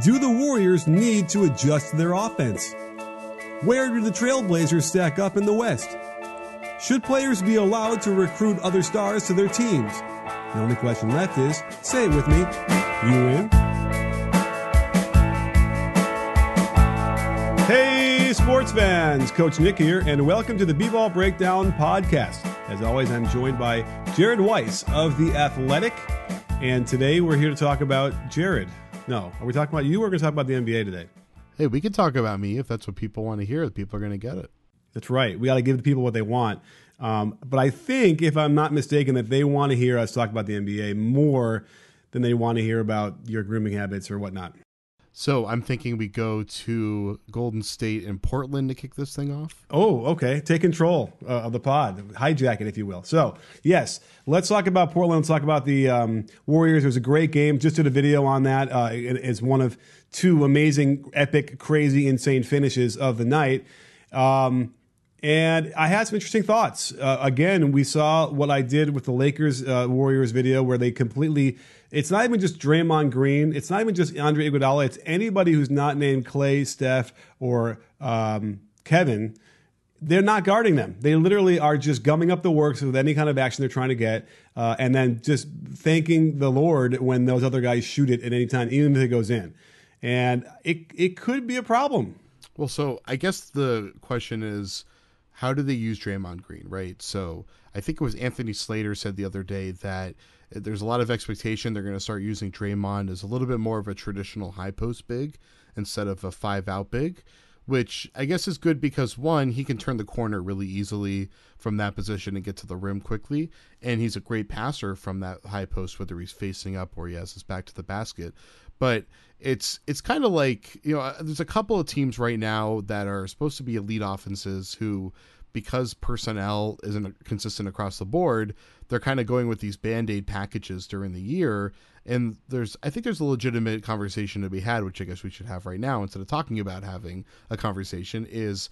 Do the Warriors need to adjust their offense? Where do the Trailblazers stack up in the West? Should players be allowed to recruit other stars to their teams? The only question left is, say it with me, you in? Hey, sports fans! Coach Nick here, and welcome to the B-Ball Breakdown podcast. As always, I'm joined by Jared Weiss of The Athletic, and today we're here to talk about Jared. No, are we talking about you, or are we going to talk about the NBA today? Hey, we can talk about me if that's what people want to hear. People are going to get it. That's right. We got to give the people what they want. But I think, if I'm not mistaken, that they want to hear us talk about the NBA more than they want to hear about your grooming habits or whatnot. So I'm thinking we go to Golden State and Portland to kick this thing off. Oh, okay. Take control of the pod. Hijack it, if you will. So, yes, let's talk about Portland. Let's talk about the Warriors. It was a great game. Just did a video on that. It's one of two amazing, epic, crazy, insane finishes of the night. And I had some interesting thoughts. Again, we saw what I did with the Lakers Warriors video where they completely, it's not even just Draymond Green. It's not even just Andre Iguodala. It's anybody who's not named Clay, Steph, or Kevin. They're not guarding them. They literally are just gumming up the works with any kind of action they're trying to get, and then just thanking the Lord when those other guys shoot it at any time, even if it goes in. And it could be a problem. Well, so I guess the question is, how do they use Draymond Green, right? So I think it was Anthony Slater said the other day that there's a lot of expectation they're going to start using Draymond as a little bit more of a traditional high post big instead of a 5-out big, which I guess is good because, one, he can turn the corner really easily from that position and get to the rim quickly, and he's a great passer from that high post, whether he's facing up or he has his back to the basket. But it's kind of like, there's a couple of teams right now that are supposed to be elite offenses who, because personnel isn't consistent across the board, they're kind of going with these Band-Aid packages during the year. And I think there's a legitimate conversation to be had, which I guess we should have right now instead of talking about having a conversation, is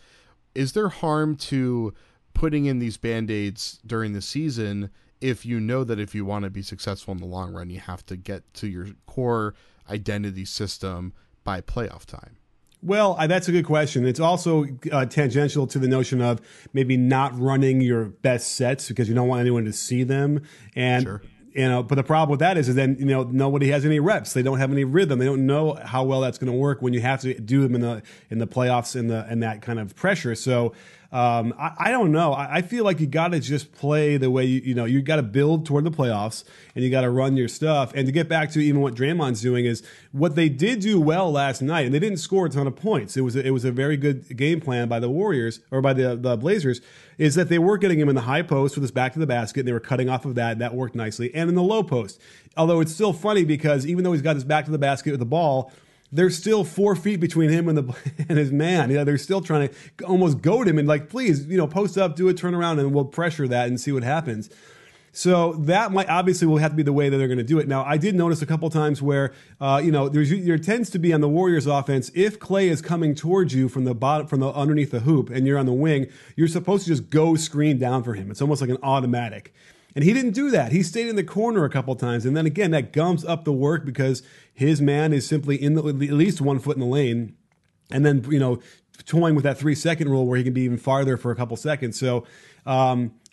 there harm to putting in these Band-Aids during the season if you know that if you want to be successful in the long run, you have to get to your core identity system by playoff time? Well, that's a good question. It's also tangential to the notion of maybe not running your best sets because you don't want anyone to see them. And, sure. But the problem with that is then, nobody has any reps. They don't have any rhythm. They don't know how well that's going to work when you have to do them in the playoffs and that kind of pressure. So, I don't know. I feel like you got to just play the way you got to build toward the playoffs and you got to run your stuff. And to get back to even what Draymond's doing is what they did do well last night, and they didn't score a ton of points. It was a very good game plan by the Warriors or by the Blazers, is that they were getting him in the high post with his back to the basket. And they were cutting off of that. That worked nicely. And in the low post, although it's still funny because even though he's got his back to the basket with the ball, there's still 4 feet between him and his man. They're still trying to almost goad him and please, post up, do a turnaround, and we'll pressure that and see what happens. So that will have to be the way that they're going to do it. Now, I did notice a couple times where, there tends to be on the Warriors offense, if Clay is coming towards you from the bottom, from the underneath the hoop, and you're on the wing, you're supposed to just go screen down for him. It's almost like an automatic. And he didn't do that. He stayed in the corner a couple times. And then again, that gums up the work because his man is simply at least 1 foot in the lane. And then, toying with that 3-second rule where he can be even farther for a couple seconds. So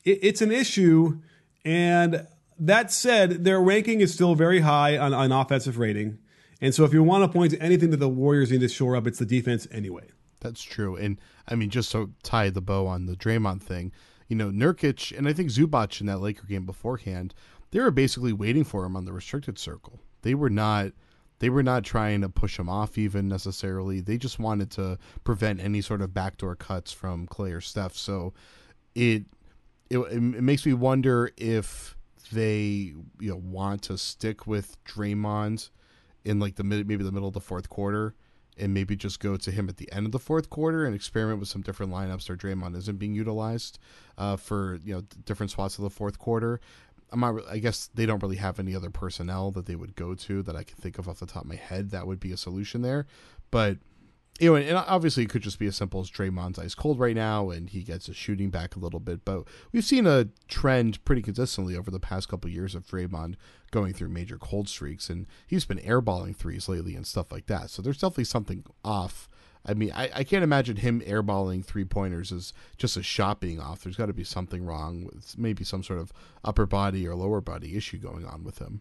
it's an issue. And that said, their ranking is still very high on offensive rating. And so if you want to point to anything that the Warriors need to shore up, it's the defense anyway. That's true. And I mean, just to tie the bow on the Draymond thing, Nurkic and I think Zubac in that Laker game beforehand, they were basically waiting for him on the restricted circle. They were not trying to push him off even necessarily. They just wanted to prevent any sort of backdoor cuts from Clay or Steph. So it makes me wonder if they want to stick with Draymond in maybe the middle of the fourth quarter, and maybe just go to him at the end of the fourth quarter and experiment with some different lineups where Draymond isn't being utilized for different spots of the fourth quarter. I guess they don't really have any other personnel that they would go to that I can think of off the top of my head that would be a solution there. But And obviously it could just be as simple as Draymond's ice cold right now and he gets his shooting back a little bit. But we've seen a trend pretty consistently over the past couple of years of Draymond going through major cold streaks, and he's been airballing threes lately and stuff like that. So there's definitely something off. I mean, I can't imagine him airballing 3-pointers as just a shot being off. There's got to be something wrong with maybe some sort of upper body or lower body issue going on with him.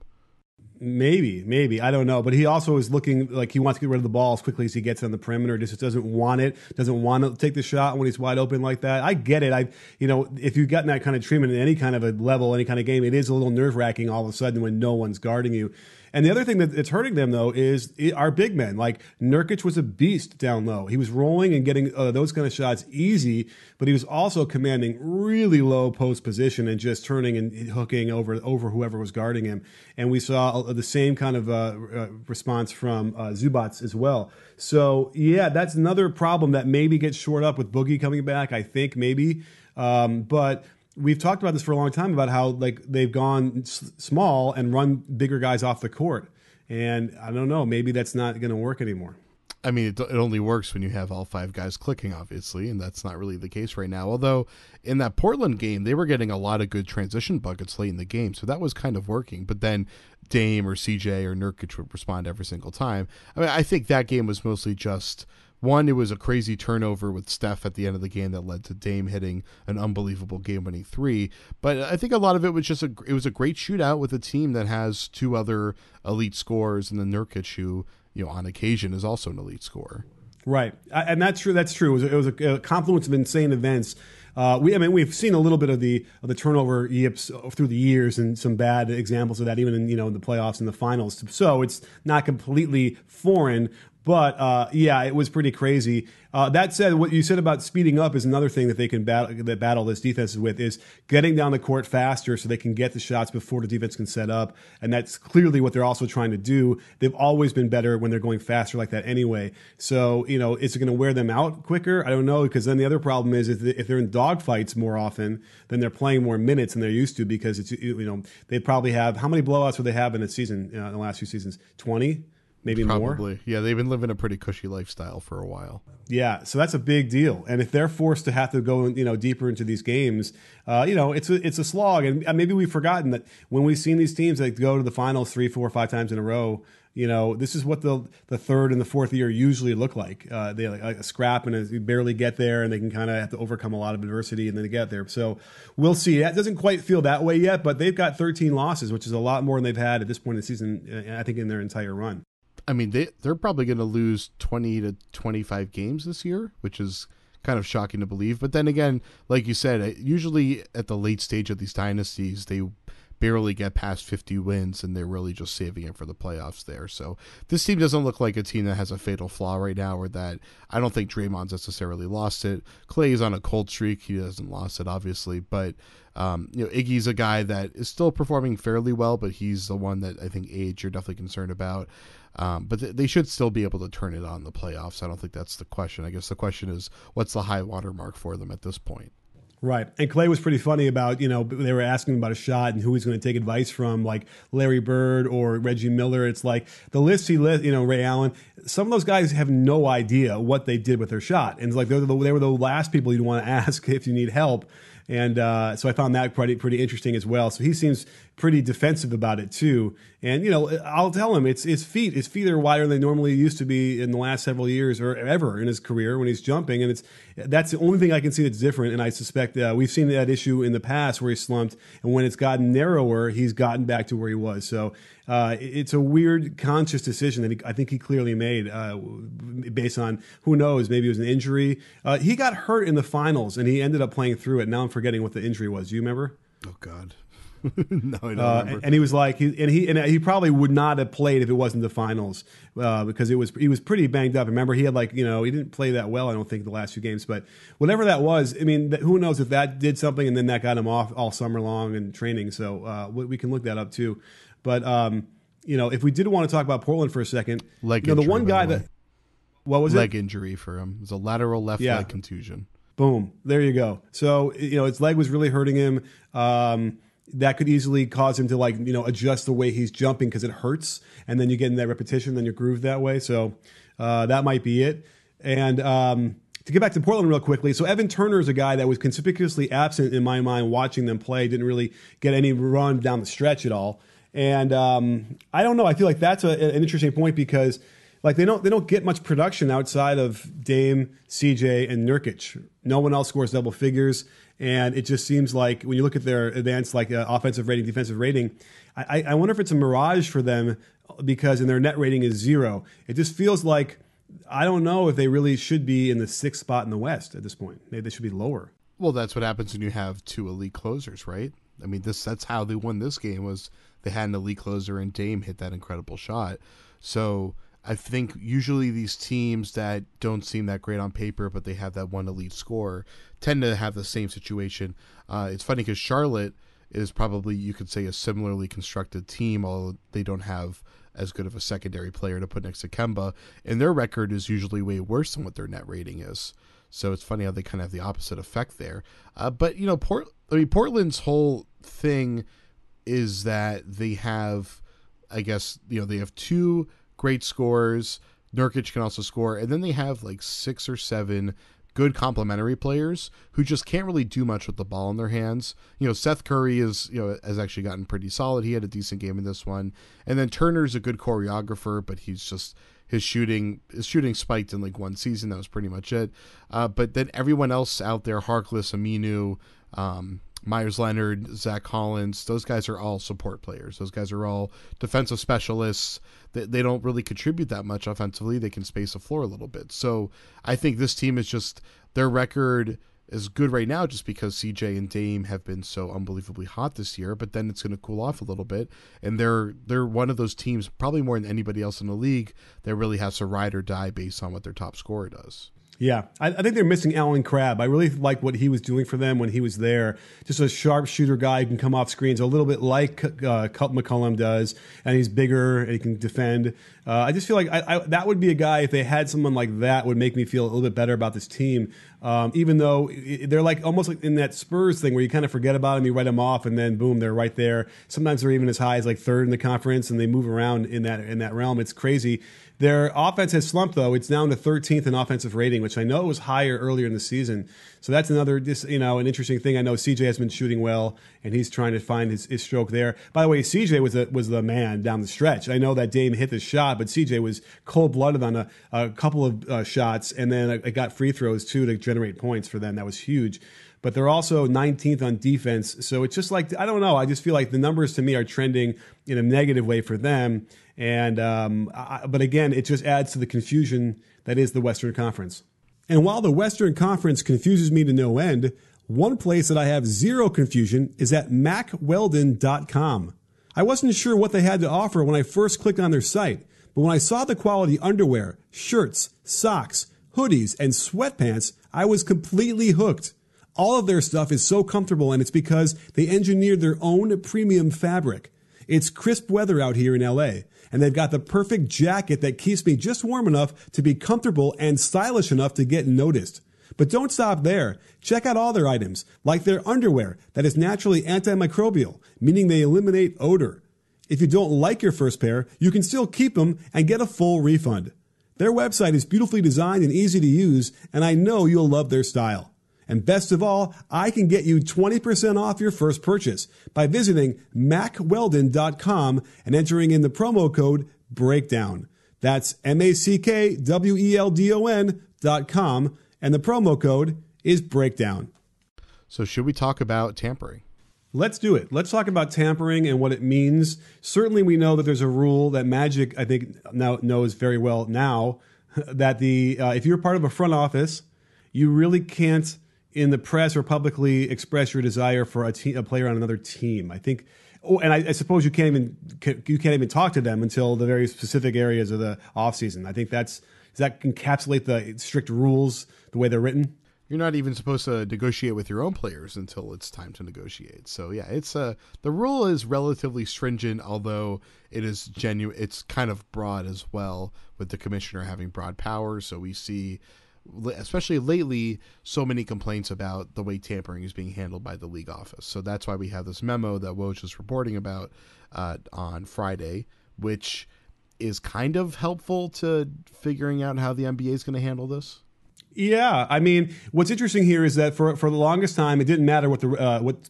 Maybe. I don't know. But he also is looking like he wants to get rid of the ball as quickly as he gets on the perimeter. Just doesn't want to take the shot when he's wide open like that. I get it. If you've gotten that kind of treatment in any kind of a level, any kind of game, it is a little nerve-wracking all of a sudden when no one's guarding you. And the other thing that's hurting them, though, is our big men. Like, Nurkic was a beast down low. He was rolling and getting those kind of shots easy, but he was also commanding really low post position and just turning and hooking over whoever was guarding him. And we saw the same kind of response from Zubac as well. So, yeah, that's another problem that maybe gets shored up with Boogie coming back, I think, maybe. But we've talked about this for a long time about how like they've gone small and run bigger guys off the court. And I don't know, maybe that's not going to work anymore. I mean, it only works when you have all 5 guys clicking, obviously, and that's not really the case right now. Although in that Portland game, they were getting a lot of good transition buckets late in the game, so that was kind of working. But then Dame or CJ or Nurkic would respond every single time. I mean, I think that game was mostly just one, it was a crazy turnover with Steph at the end of the game that led to Dame hitting an unbelievable game-winning 3. But I think a lot of it was just it was a great shootout with a team that has 2 other elite scorers, and then Nurkic, who, on occasion is also an elite scorer. Right, and that's true. It was a confluence of insane events. We've seen a little bit of the turnover yips through the years, and some bad examples of that, even in the playoffs and the finals. So it's not completely foreign. But it was pretty crazy. That said, what you said about speeding up is another thing that they can battle this defense with, is getting down the court faster so they can get the shots before the defense can set up. And that's clearly what they're also trying to do. They've always been better when they're going faster like that anyway. So, is it going to wear them out quicker? I don't know, because then the other problem is if they're in dogfights more often, then they're playing more minutes than they're used to, because they probably have, how many blowouts would they have in a season, in the last few seasons? 20? Maybe Probably. more. Yeah, they've been living a pretty cushy lifestyle for a while. Yeah, so that's a big deal. And if they're forced to have to go, deeper into these games, it's a slog. And maybe we've forgotten that when we've seen these teams that go to the finals 3, 4, 5 times in a row, this is what the third and the fourth year usually look like. They like a scrap and barely get there, and they can kind of have to overcome a lot of adversity and then they get there. So we'll see. That doesn't quite feel that way yet, but they've got 13 losses, which is a lot more than they've had at this point in the season, I think, in their entire run. I mean, they're probably going to lose 20 to 25 games this year, which is kind of shocking to believe. But then again, like you said, usually at the late stage of these dynasties, they barely get past 50 wins, and they're really just saving it for the playoffs there. So this team doesn't look like a team that has a fatal flaw right now, or that I don't think Draymond's necessarily lost it. Clay is on a cold streak. He hasn't lost it, obviously. But, Iggy's a guy that is still performing fairly well, but he's the one that I think age you're definitely concerned about. But they should still be able to turn it on in the playoffs. I don't think that's the question. I guess the question is, what's the high water mark for them at this point? Right. And Clay was pretty funny about, they were asking him about a shot and who he's going to take advice from, like Larry Bird or Reggie Miller. It's like the list he list, Ray Allen. Some of those guys have no idea what they did with their shot. And it's like they were the last people you'd want to ask if you need help. And so I found that pretty interesting as well. So he seems pretty defensive about it too. And I'll tell him his feet are wider than they normally used to be in the last several years or ever in his career when he's jumping. And that's the only thing I can see that's different. And I suspect we've seen that issue in the past where he slumped, and when it's gotten narrower, he's gotten back to where he was. So it's a weird conscious decision that I think he clearly made based on, who knows, maybe it was an injury. He got hurt in the finals and he ended up playing through it. Now I'm forgetting what the injury was. Do you remember? Oh God. No, I don't remember. And he was like, he probably would not have played if it wasn't the finals, because he was pretty banged up. Remember, he had he didn't play that well, I don't think, the last few games. But whatever that was, I mean, who knows if that did something, and then that got him off all summer long in training. So we can look that up too. But if we did want to talk about Portland for a second, injury, the one guy that, what was leg injury for him? It was a lateral left leg contusion. Boom, there you go. So his leg was really hurting him. That could easily cause him to adjust the way he's jumping because it hurts, and then you get in that repetition, then you're grooved that way. So that might be it. And to get back to Portland real quickly, so Evan Turner is a guy that was conspicuously absent in my mind watching them play, didn't really get any run down the stretch at all. And I don't know, I feel like that's an interesting point because like they don't get much production outside of Dame, CJ, and Nurkic. No one else scores double figures, and it just seems like when you look at their advanced like offensive rating, defensive rating, I wonder if it's a mirage for them because in their net rating is 0. It just feels like I don't know if they really should be in the 6th spot in the West at this point. Maybe they should be lower. Well, that's what happens when you have 2 elite closers, right? I mean, that's how they won this game was they had an elite closer and Dame hit that incredible shot. So I think usually these teams that don't seem that great on paper, but they have that one elite scorer, tend to have the same situation. It's funny because Charlotte is probably, you could say, a similarly constructed team, although they don't have as good of a secondary player to put next to Kemba, and their record is usually way worse than what their net rating is. So it's funny how they kind of have the opposite effect there. But you know, Portland's whole thing is that they have, I guess, you know, they have 2 great scorers. Nurkic can also score, and then they have like 6 or 7 good complementary players who just can't really do much with the ball in their hands. You know, Seth Curry has actually gotten pretty solid. He had a decent game in this one. And then Turner's a good choreographer, but he's just his shooting spiked in like one season. That was pretty much it. But then everyone else out there, Harkless, Aminu, Myers Leonard, Zach Collins, those guys are all support players. Those guys are all defensive specialists. They don't really contribute that much offensively. They can space the floor a little bit. So I think this team is just, their record is good right now just because CJ and Dame have been so unbelievably hot this year, but then it's going to cool off a little bit. And they're one of those teams, probably more than anybody else in the league, that really has to ride or die based on what their top scorer does. Yeah, I think they're missing Alan Crabb. I really like what he was doing for them when he was there. Just a sharp shooter guy who can come off screens a little bit like Colt McCollum does, and he's bigger and he can defend. I just feel like that would be a guy, if they had someone like that, would make me feel a little bit better about this team. Even though they're like almost like in that Spurs thing where you kind of forget about them, you write them off, and then boom, they're right there. Sometimes they're even as high as like 3rd in the conference, and they move around in that realm. It's crazy. Their offense has slumped, though. It's down to 13th in offensive rating, which I know was higher earlier in the season. So that's another, an interesting thing. I know CJ has been shooting well, and he's trying to find his stroke there. By the way, CJ was the man down the stretch. I know that Dame hit the shot, but CJ was cold-blooded on a couple of shots, and then it got free throws, too, to generate points for them. That was huge. But they're also 19th on defense. So it's just like, I don't know. I just feel like the numbers to me are trending in a negative way for them. And but again, it just adds to the confusion that is the Western Conference. And while the Western Conference confuses me to no end, one place that I have zero confusion is at MackWeldon.com. I wasn't sure what they had to offer when I first clicked on their site, but when I saw the quality underwear, shirts, socks, hoodies, and sweatpants, I was completely hooked. All of their stuff is so comfortable, and it's because they engineered their own premium fabric. It's crisp weather out here in LA, and they've got the perfect jacket that keeps me just warm enough to be comfortable and stylish enough to get noticed. But don't stop there. Check out all their items, like their underwear that is naturally antimicrobial, meaning they eliminate odor. If you don't like your first pair, you can still keep them and get a full refund. Their website is beautifully designed and easy to use, and I know you'll love their style. And best of all, I can get you 20% off your first purchase by visiting MackWeldon.com and entering in the promo code BREAKDOWN. That's MackWeldon.com, and the promo code is BREAKDOWN. So should we talk about tampering? Let's do it. Let's talk about tampering and what it means. Certainly we know that there's a rule that Magic, I think, now knows very well now, that if you're part of a front office, you really can't in the press or publicly express your desire for a player on another team. I think, and I suppose you can't even talk to them until the very specific areas of the offseason. I think does that encapsulate the strict rules the way they're written? You're not even supposed to negotiate with your own players until it's time to negotiate. So yeah, it's the rule is relatively stringent, although it is genuine. It's kind of broad as well, with the commissioner having broad powers. So we see, especially lately, so many complaints about the way tampering is being handled by the league office. So that's why we have this memo that Woj was reporting about on Friday, which is kind of helpful to figuring out how the NBA is going to handle this? Yeah, I mean, what's interesting here is that for the longest time, it didn't matter what the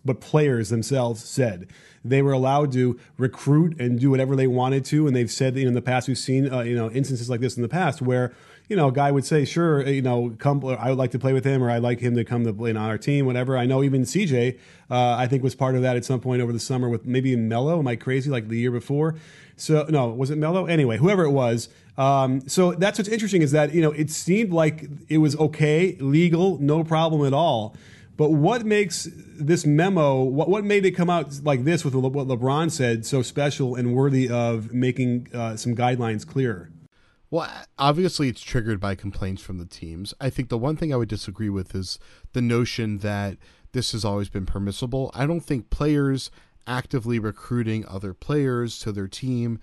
what players themselves said. They were allowed to recruit and do whatever they wanted to, and they've said, in the past, we've seen instances like this in the past where a guy would say, sure, come, I would like to play with him, or I'd like him to come to play on our team, whatever. I know even CJ, I think, was part of that at some point over the summer with maybe Melo. Am I crazy? Like the year before? So no, was it Melo? Anyway, whoever it was. So that's what's interesting is that it seemed like it was okay, legal, no problem at all. But what makes this memo? What made it come out like this with what LeBron said so special and worthy of making some guidelines clearer? Well, obviously it's triggered by complaints from the teams. I think the one thing I would disagree with is the notion that this has always been permissible. I don't think players actively recruiting other players to their team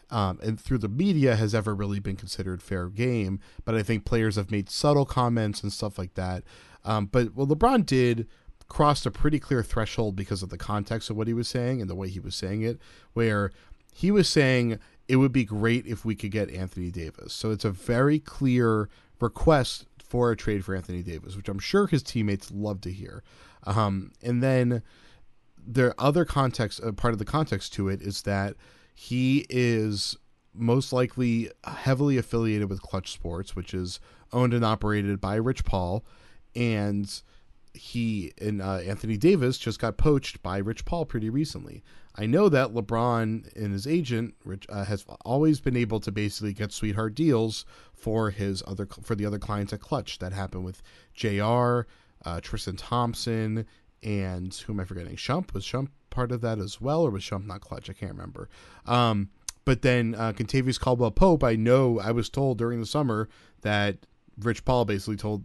and through the media has ever really been considered fair game. But I think players have made subtle comments and stuff like that. But what LeBron did crossed a pretty clear threshold because of the context of what he was saying and the way he was saying it, where he was saying it would be great if we could get Anthony Davis. So it's a very clear request for a trade for Anthony Davis, which I'm sure his teammates love to hear. And then the other context, part of the context to it is that he is most likely heavily affiliated with Clutch Sports, which is owned and operated by Rich Paul. And Anthony Davis just got poached by Rich Paul pretty recently. I know that LeBron and his agent has always been able to basically get sweetheart deals for the other clients at Clutch. That happened with JR, Tristan Thompson, and who am I forgetting? Shump? Was Shump part of that as well, or was Shump not Clutch? I can't remember. But then Kentavious Caldwell-Pope, I was told during the summer that Rich Paul basically told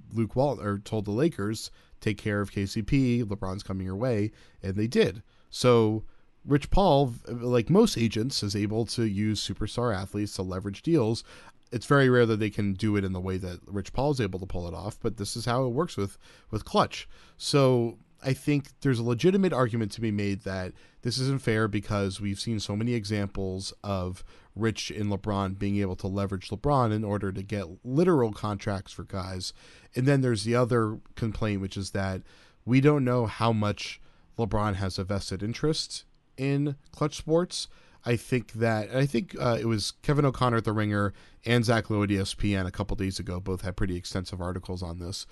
told the Lakers, take care of KCP, LeBron's coming your way, and they did. So Rich Paul, like most agents, is able to use superstar athletes to leverage deals. It's very rare that they can do it in the way that Rich Paul is able to pull it off, but this is how it works with Clutch. So I think there's a legitimate argument to be made that this isn't fair because we've seen so many examples of Rich and LeBron being able to leverage LeBron in order to get literal contracts for guys. And then there's the other complaint, which is that we don't know how much LeBron has a vested interest in Clutch Sports. I think it was Kevin O'Connor at The Ringer and Zach Lowe at ESPN a couple days ago both had pretty extensive articles on this.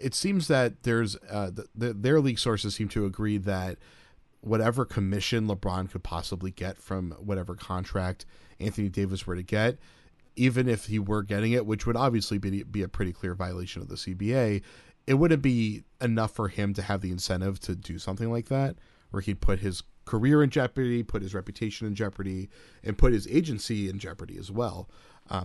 It seems that there's their league sources seem to agree that whatever commission LeBron could possibly get from whatever contract Anthony Davis were to get, even if he were getting it, which would obviously be a pretty clear violation of the CBA, it wouldn't be enough for him to have the incentive to do something like that, where he'd put his career in jeopardy, put his reputation in jeopardy, and put his agency in jeopardy as well.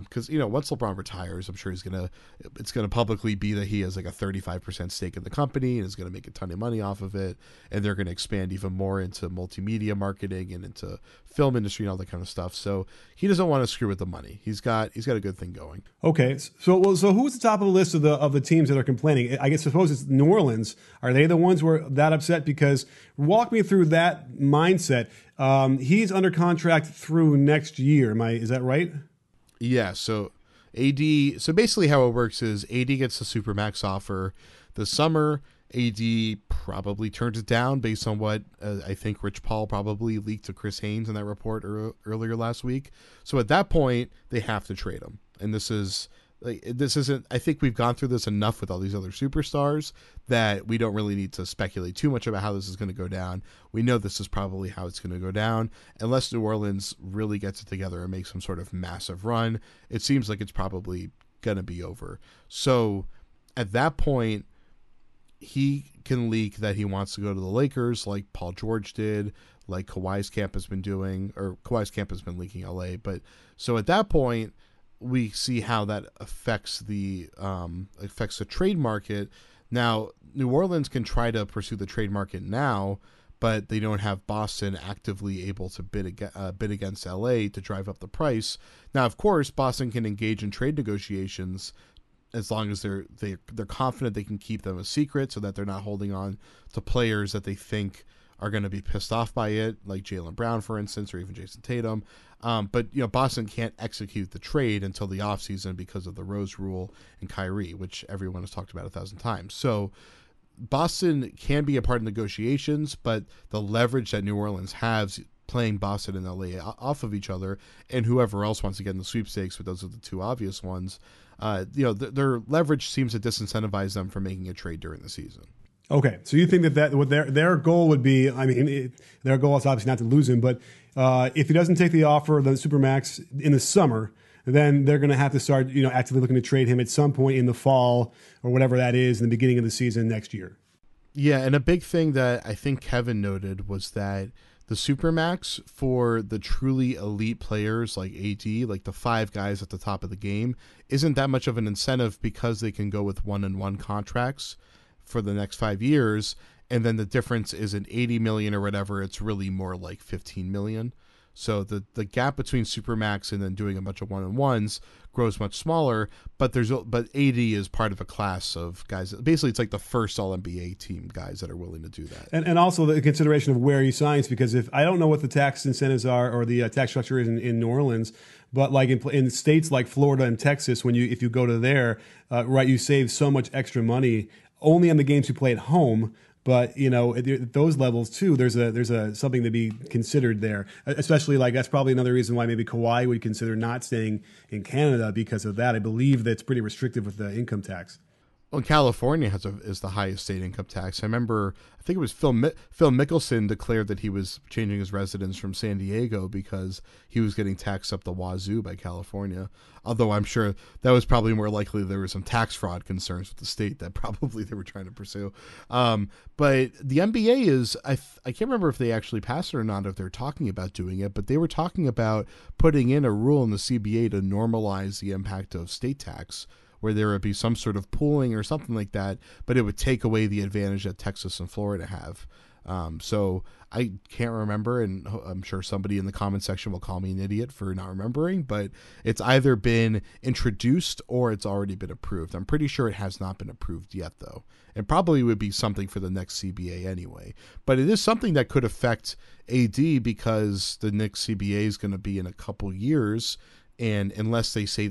Because once LeBron retires, I'm sure it's gonna publicly be that he has like a 35% stake in the company and is gonna make a ton of money off of it, and they're gonna expand even more into multimedia marketing and into film industry and all that kind of stuff. So he doesn't want to screw with the money. He's got a good thing going. Okay, so who's the top of the list of the teams that are complaining? I guess suppose it's New Orleans. Are they the ones who are that upset? Because walk me through that mindset. He's under contract through next year. Is that right? Yeah, so basically how it works is AD gets the Supermax offer this summer. AD probably turns it down based on what I think Rich Paul probably leaked to Chris Haynes in that report earlier last week. So at that point, they have to trade him. And this isn't, I think we've gone through this enough with all these other superstars that we don't really need to speculate too much about how this is going to go down. We know this is probably how it's going to go down. Unless New Orleans really gets it together and makes some sort of massive run, it seems like it's probably going to be over. So at that point, he can leak that he wants to go to the Lakers like Paul George did, like Kawhi's camp has been doing, or Kawhi's camp has been leaking LA. But so at that point, we see how that affects the trade market. Now, New Orleans can try to pursue the trade market now, but they don't have Boston actively able to bid against LA to drive up the price. Now, of course, Boston can engage in trade negotiations as long as they're confident they can keep them a secret, so that they're not holding on to players that they think are going to be pissed off by it, like Jaylen Brown, for instance, or even Jason Tatum. But Boston can't execute the trade until the offseason because of the Rose rule and Kyrie, which everyone has talked about 1,000 times. So Boston can be a part of negotiations, but the leverage that New Orleans has playing Boston and LA off of each other, and whoever else wants to get in the sweepstakes, but those are the two obvious ones, their leverage seems to disincentivize them from making a trade during the season. Okay, so you think that what their goal would be? I mean, their goal is obviously not to lose him, but if he doesn't take the offer of the Supermax in the summer, then they're going to have to start, actively looking to trade him at some point in the fall or whatever that is, in the beginning of the season next year. Yeah, and a big thing that I think Kevin noted was that the Supermax for the truly elite players like AD, like the 5 guys at the top of the game, isn't that much of an incentive because they can go with 1-and-1 contracts for the next 5 years, and then the difference isn't 80 million or whatever, it's really more like 15 million. So the gap between Supermax and then doing a bunch of 1-and-1s grows much smaller, but AD is part of a class of guys. Basically, it's like the first All-NBA team guys that are willing to do that. And also the consideration of where he signs, because if I don't know what the tax incentives are or the tax structure is in New Orleans, but like in states like Florida and Texas, if you go to there, right, you save so much extra money only on the games you play at home. But at those levels too, there's a something to be considered there. Especially that's probably another reason why maybe Kawhi would consider not staying in Canada because of that. I believe that's pretty restrictive with the income tax. Well, California is the highest state income tax. I think it was Phil Mickelson declared that he was changing his residence from San Diego because he was getting taxed up the wazoo by California. Although I'm sure that was probably more likely there were some tax fraud concerns with the state that probably they were trying to pursue. But the NBA is, I can't remember if they actually passed it or not, if they're talking about doing it, but they were talking about putting in a rule in the CBA to normalize the impact of state tax, where there would be some sort of pooling or something like that, but it would take away the advantage that Texas and Florida have. So I can't remember, and I'm sure somebody in the comment section will call me an idiot for not remembering, but it's either been introduced or it's already been approved. I'm pretty sure it has not been approved yet, though. It probably would be something for the next CBA anyway. But it is something that could affect AD because the next CBA is going to be in a couple years. And unless they say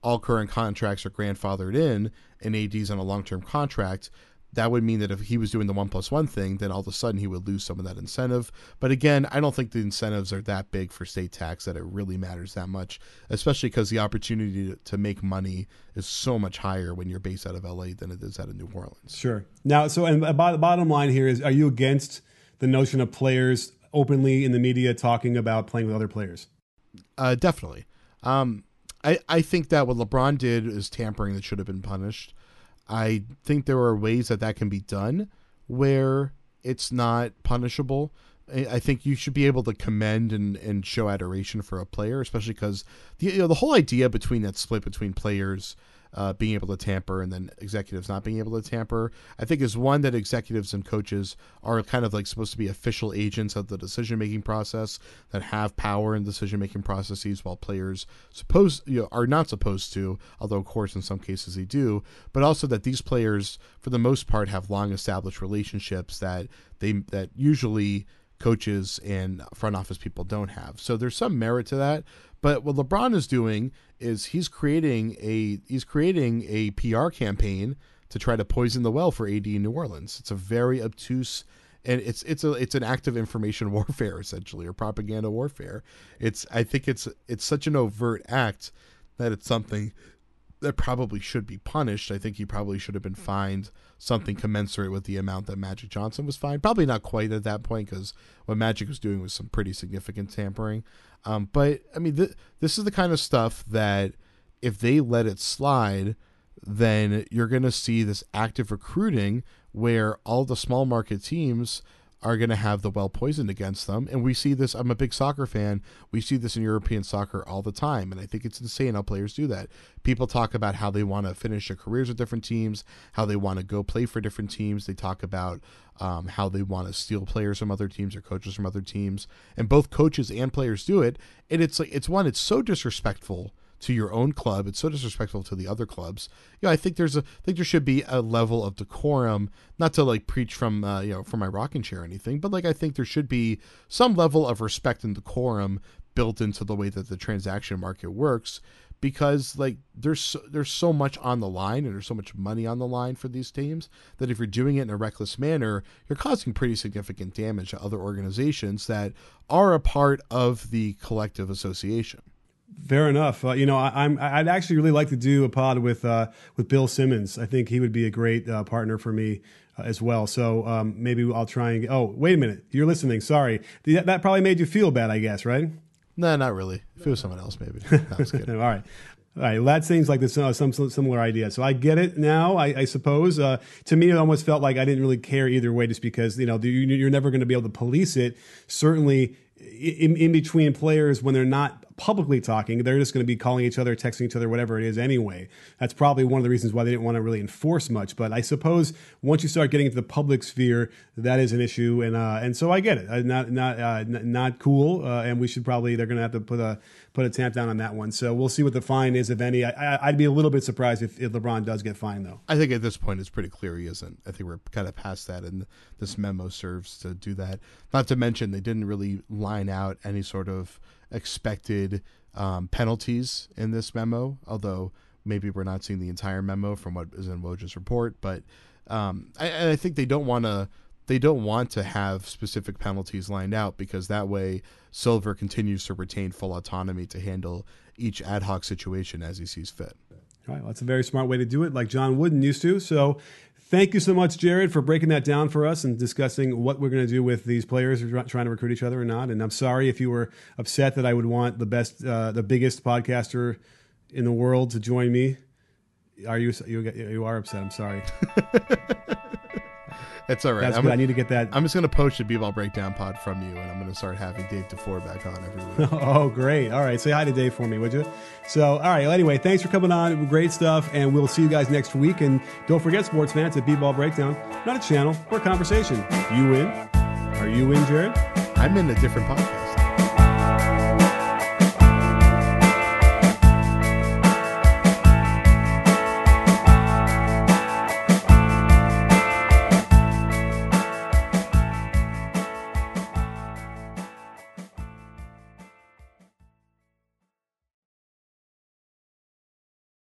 all current contracts are grandfathered in and AD's on a long-term contract, that would mean that if he was doing the 1+1 thing, then all of a sudden he would lose some of that incentive. But again, I don't think the incentives are that big for state tax that it really matters that much, especially because the opportunity to make money is so much higher when you're based out of LA than it is out of New Orleans. Sure. Now, and the bottom line here is, are you against the notion of players openly in the media talking about playing with other players? Definitely. I think that what LeBron did is tampering that should have been punished. I think there are ways that can be done where it's not punishable. I think you should be able to commend and show adoration for a player, especially because the whole idea between that split between players being able to tamper and then executives not being able to tamper, I think is one that executives and coaches are kind of supposed to be official agents of the decision-making process that have power in decision-making processes, while players are not supposed to, although of course in some cases they do, but also that these players for the most part have long established relationships that usually coaches and front office people don't have. So there's some merit to that. But what LeBron is doing is he's creating a PR campaign to try to poison the well for AD in New Orleans. It's a very obtuse, and it's an act of information warfare essentially, or propaganda warfare. I think it's such an overt act that it's something that probably should be punished. I think he probably should have been fined something commensurate with the amount that Magic Johnson was fined. Probably not quite at that point, because what Magic was doing was some pretty significant tampering. But I mean, this is the kind of stuff that if they let it slide, then you're going to see this active recruiting where all the small market teams are going to have the well poisoned against them. And we see this, I'm a big soccer fan, we see this in European soccer all the time, and I think it's insane how players do that. People talk about how they want to finish their careers with different teams, how they want to go play for different teams. They talk about how they want to steal players from other teams or coaches from other teams, and both coaches and players do it. And it's so disrespectful to your own club. It's so disrespectful to the other clubs. I think there should be a level of decorum, not to like preach from from my rocking chair or anything, but like I think there should be some level of respect and decorum built into the way that the transaction market works, because like there's so much on the line and there's so much money on the line for these teams that if you're doing it in a reckless manner, you're causing pretty significant damage to other organizations that are a part of the collective association. Fair enough. I'd actually really like to do a pod with Bill Simmons. I think he would be a great partner for me as well. So maybe I'll try and. Oh, wait a minute. You're listening. Sorry. That probably made you feel bad, I guess, right? No, not really. If it was someone else, maybe. No, I was kidding. All right. Well, that seems like some similar idea. So I get it now, I suppose. To me, it almost felt like I didn't really care either way, just because, you're never going to be able to police it. Certainly in between players, when they're not publicly talking, they're just going to be calling each other, texting each other, whatever it is anyway. That's probably one of the reasons why they didn't want to really enforce much. But I suppose once you start getting into the public sphere, that is an issue. And so I get it. Not cool. And we should probably, they're going to have to put a tamp down on that one. So we'll see what the fine is, if any. I'd be a little bit surprised if LeBron does get fined, though. I think at this point it's pretty clear he isn't. I think we're kind of past that, and this memo serves to do that. Not to mention they didn't really line out any sort of expected penalties in this memo, although maybe we're not seeing the entire memo from what is in Woj's report. But I think they don't want to have specific penalties lined out, because that way Silver continues to retain full autonomy to handle each ad hoc situation as he sees fit. All right, well, that's a very smart way to do it, like John Wooden used to. So thank you so much, Jared, for breaking that down for us and discussing what we're going to do with these players who are trying to recruit each other or not. And I'm sorry if you were upset that I would want the biggest podcaster in the world to join me. You are upset. I'm sorry. It's all right. That's good. I need to get that. I'm just going to poach the B-Ball Breakdown pod from you, and I'm going to start having Dave DeFore back on every week. Oh, great. All right. Say hi to Dave for me, would you? So, all right. Well, anyway, thanks for coming on. Great stuff. And we'll see you guys next week. And don't forget, sports fans, at B-Ball Breakdown, not a channel, we're a conversation. You in? Are you in, Jared? I'm in a different podcast.